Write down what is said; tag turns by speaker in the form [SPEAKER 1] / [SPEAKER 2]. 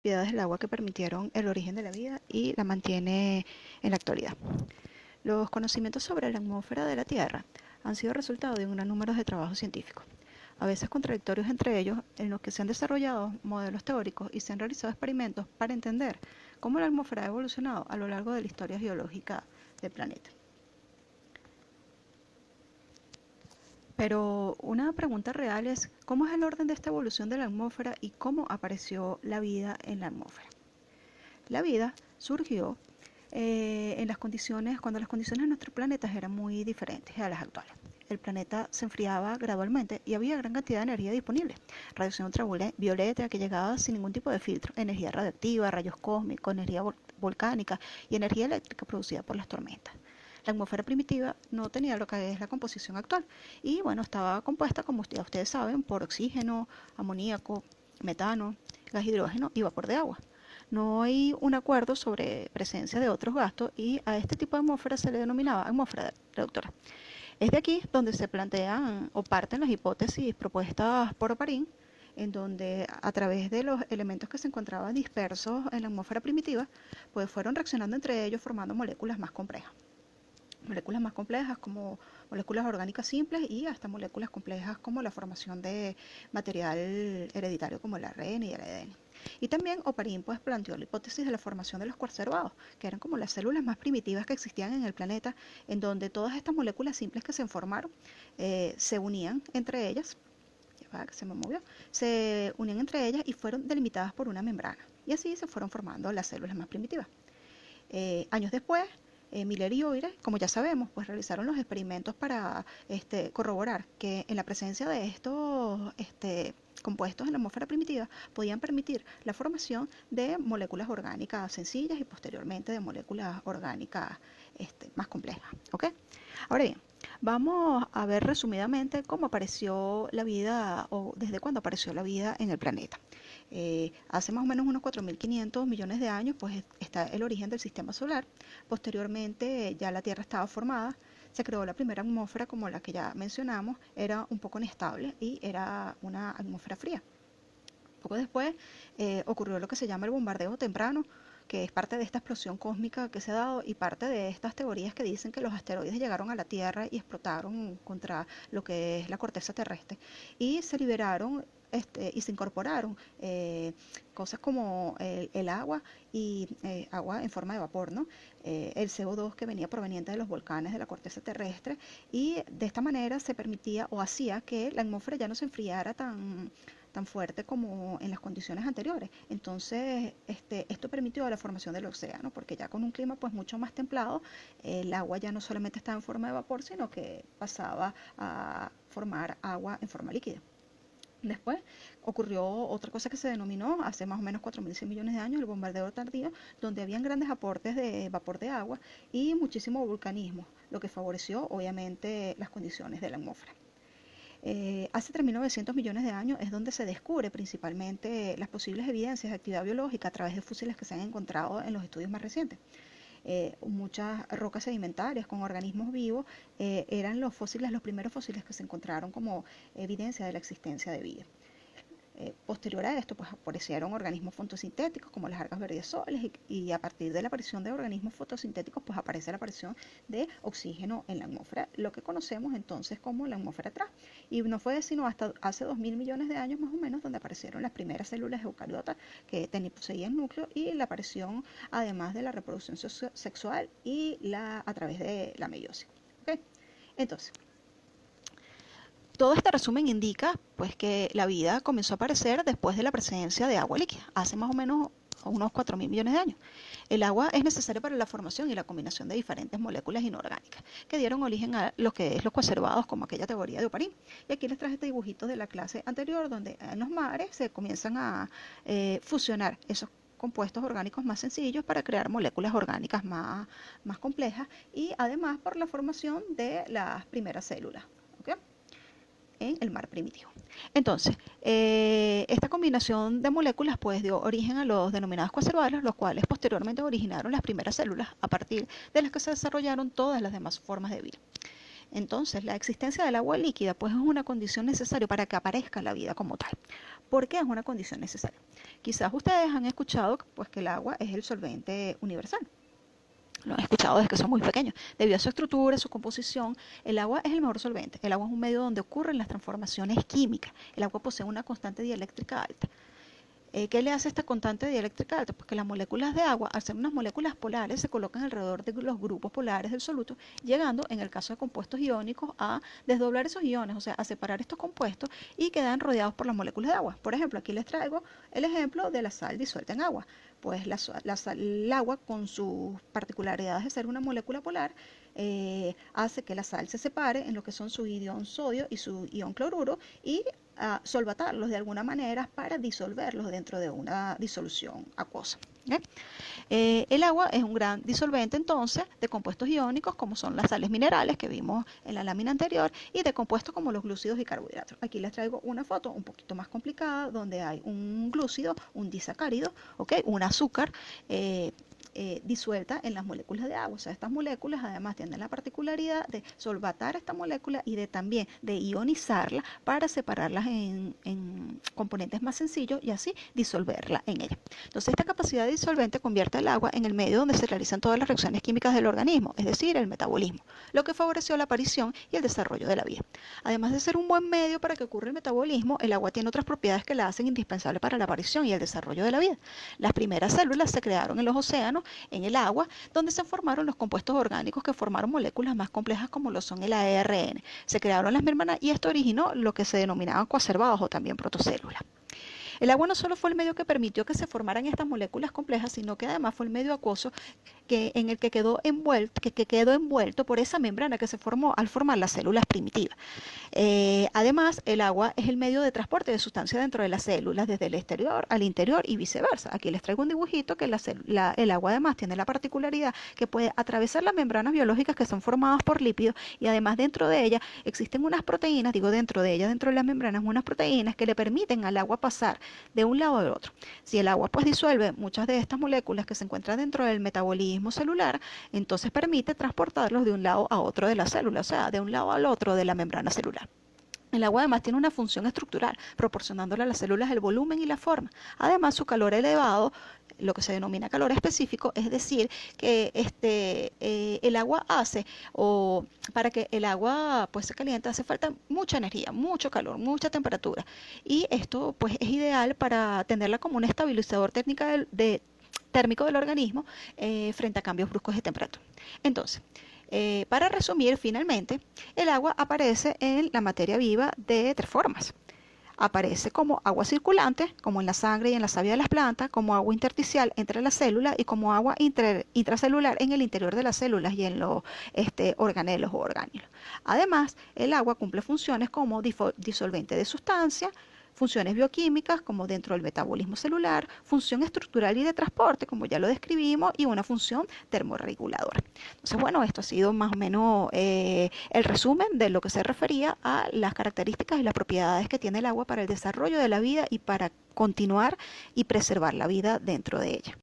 [SPEAKER 1] Propiedades del agua que permitieron el origen de la vida y la mantiene en la actualidad. Los conocimientos sobre la atmósfera de la Tierra han sido resultado de un gran número de trabajos científicos, a veces contradictorios entre ellos, en los que se han desarrollado modelos teóricos y se han realizado experimentos para entender cómo la atmósfera ha evolucionado a lo largo de la historia geológica del planeta. Pero una pregunta real es, ¿cómo es el orden de esta evolución de la atmósfera y cómo apareció la vida en la atmósfera? La vida surgió en las condiciones, cuando las condiciones de nuestro planeta eran muy diferentes a las actuales. El planeta se enfriaba gradualmente y había gran cantidad de energía disponible. Radiación ultravioleta que llegaba sin ningún tipo de filtro, energía radiactiva, rayos cósmicos, energía volcánica y energía eléctrica producida por las tormentas. La atmósfera primitiva no tenía lo que es la composición actual y bueno, estaba compuesta, como ustedes saben, por oxígeno, amoníaco, metano, gas hidrógeno y vapor de agua. No hay un acuerdo sobre presencia de otros gastos y a este tipo de atmósfera se le denominaba atmósfera reductora. Es de aquí donde se plantean o parten las hipótesis propuestas por Oparín, en donde a través de los elementos que se encontraban dispersos en la atmósfera primitiva, pues fueron reaccionando entre ellos formando moléculas más complejas como moléculas orgánicas simples y hasta moléculas complejas como la formación de material hereditario como el ARN y el ADN. Y también Oparín pues planteó la hipótesis de la formación de los coarceroados, que eran como las células más primitivas que existían en el planeta, en donde todas estas moléculas simples que se formaron se unían entre ellas, que se me movió, se unían entre ellas y fueron delimitadas por una membrana. Y así se fueron formando las células más primitivas. Años después, Miller y Oire, como ya sabemos, pues realizaron los experimentos para corroborar que en la presencia de estos compuestos en la atmósfera primitiva podían permitir la formación de moléculas orgánicas sencillas y posteriormente de moléculas orgánicas más complejas. ¿Okay? Ahora bien, vamos a ver resumidamente cómo apareció la vida o desde cuándo apareció la vida en el planeta. Hace más o menos unos 4.500 millones de años pues está el origen del sistema solar. Posteriormente ya la Tierra estaba formada, se creó la primera atmósfera como la que ya mencionamos, era un poco inestable y era una atmósfera fría. Poco después ocurrió lo que se llama el bombardeo temprano, que es parte de esta explosión cósmica que se ha dado y parte de estas teorías que dicen que los asteroides llegaron a la Tierra y explotaron contra lo que es la corteza terrestre y se liberaron y se incorporaron cosas como el agua y agua en forma de vapor, ¿no? El CO2 que venía proveniente de los volcanes de la corteza terrestre y de esta manera se permitía o hacía que la atmósfera ya no se enfriara tan fuerte como en las condiciones anteriores. Entonces, esto permitió la formación del océano, porque ya con un clima pues mucho más templado, el agua ya no solamente estaba en forma de vapor, sino que pasaba a formar agua en forma líquida. Después ocurrió otra cosa que se denominó hace más o menos 4.100 millones de años el bombardeo tardío, donde habían grandes aportes de vapor de agua y muchísimo vulcanismo, lo que favoreció obviamente las condiciones de la atmósfera. Hace 3.900 millones de años es donde se descubre principalmente las posibles evidencias de actividad biológica a través de fósiles que se han encontrado en los estudios más recientes. Muchas rocas sedimentarias con organismos vivos eran los primeros fósiles que se encontraron como evidencia de la existencia de vida. Posterior a esto, pues aparecieron organismos fotosintéticos como las algas verdeazoles y a partir de la aparición de organismos fotosintéticos, pues aparece la aparición de oxígeno en la atmósfera, lo que conocemos entonces como la atmósfera atrás. Y no fue sino hasta hace 2.000 millones de años más o menos donde aparecieron las primeras células eucariotas que poseían núcleo y la aparición además de la reproducción sexual y a través de la meiosis. ¿Okay? Entonces, todo este resumen indica pues, que la vida comenzó a aparecer después de la presencia de agua líquida, hace más o menos unos 4.000 millones de años. El agua es necesaria para la formación y la combinación de diferentes moléculas inorgánicas que dieron origen a lo que es los conservados como aquella teoría de Oparín. Y aquí les traje este dibujito de la clase anterior donde en los mares se comienzan a fusionar esos compuestos orgánicos más sencillos para crear moléculas orgánicas más complejas y además por la formación de las primeras células. ¿Okay? En el mar primitivo. Entonces, esta combinación de moléculas pues dio origen a los denominados coacervados, los cuales posteriormente originaron las primeras células a partir de las que se desarrollaron todas las demás formas de vida. Entonces, la existencia del agua líquida pues es una condición necesaria para que aparezca la vida como tal. ¿Por qué es una condición necesaria? Quizás ustedes han escuchado pues que el agua es el solvente universal. Lo han escuchado desde que son muy pequeños. Debido a su estructura, su composición, el agua es el mejor solvente. El agua es un medio donde ocurren las transformaciones químicas. El agua posee una constante dieléctrica alta. ¿Qué le hace esta constante dieléctrica alta? Pues que las moléculas de agua, al ser unas moléculas polares, se colocan alrededor de los grupos polares del soluto, llegando, en el caso de compuestos iónicos, a desdoblar esos iones, o sea, a separar estos compuestos y quedan rodeados por las moléculas de agua. Por ejemplo, aquí les traigo el ejemplo de la sal disuelta en agua. Pues el agua, con sus particularidades de ser una molécula polar, hace que la sal se separe en lo que son su ion sodio y su ion cloruro y solvatarlos de alguna manera para disolverlos dentro de una disolución acuosa. El agua es un gran disolvente entonces de compuestos iónicos como son las sales minerales que vimos en la lámina anterior y de compuestos como los glúcidos y carbohidratos. Aquí les traigo una foto un poquito más complicada donde hay un glúcido, un disacárido, ¿okay? Un azúcar disuelta en las moléculas de agua. O sea, estas moléculas además tienen la particularidad de solvatar esta molécula y de también de ionizarla para separarlas en componentes más sencillos y así disolverla en ella. Entonces, esta capacidad de disolvente convierte el agua en el medio donde se realizan todas las reacciones químicas del organismo, es decir, el metabolismo, lo que favoreció la aparición y el desarrollo de la vida. Además de ser un buen medio para que ocurra el metabolismo, el agua tiene otras propiedades que la hacen indispensable para la aparición y el desarrollo de la vida. Las primeras células se crearon en los océanos, en el agua, donde se formaron los compuestos orgánicos que formaron moléculas más complejas como lo son el ARN. Se crearon las membranas y esto originó lo que se denominaban coacervados o también protocélulas. El agua no solo fue el medio que permitió que se formaran estas moléculas complejas, sino que además fue el medio acuoso en el que quedó envuelto por esa membrana que se formó al formar las células primitivas. Además, el agua es el medio de transporte de sustancias dentro de las células, desde el exterior al interior y viceversa. Aquí les traigo un dibujito que el agua además tiene la particularidad que puede atravesar las membranas biológicas que son formadas por lípidos y además dentro de ella existen unas proteínas, dentro de las membranas, unas proteínas que le permiten al agua pasar de un lado al otro. Si el agua pues disuelve muchas de estas moléculas que se encuentran dentro del metabolismo celular, entonces permite transportarlos de un lado a otro de la célula, o sea, de un lado al otro de la membrana celular. El agua además tiene una función estructural, proporcionándole a las células el volumen y la forma. Además, su calor elevado, lo que se denomina calor específico, es decir, que el agua para que el agua pues se caliente hace falta mucha energía, mucho calor, mucha temperatura. Y esto pues es ideal para tenerla como un estabilizador térmico del organismo frente a cambios bruscos de temperatura. Entonces, para resumir, finalmente, el agua aparece en la materia viva de tres formas. Aparece como agua circulante, como en la sangre y en la savia de las plantas, como agua intersticial entre las células y como agua intracelular en el interior de las células y en los organelos o orgánulos. Además, el agua cumple funciones como disolvente de sustancias, funciones bioquímicas como dentro del metabolismo celular, función estructural y de transporte, como ya lo describimos, y una función termorreguladora. Entonces, bueno, esto ha sido más o menos el resumen de lo que se refería a las características y las propiedades que tiene el agua para el desarrollo de la vida y para continuar y preservar la vida dentro de ella.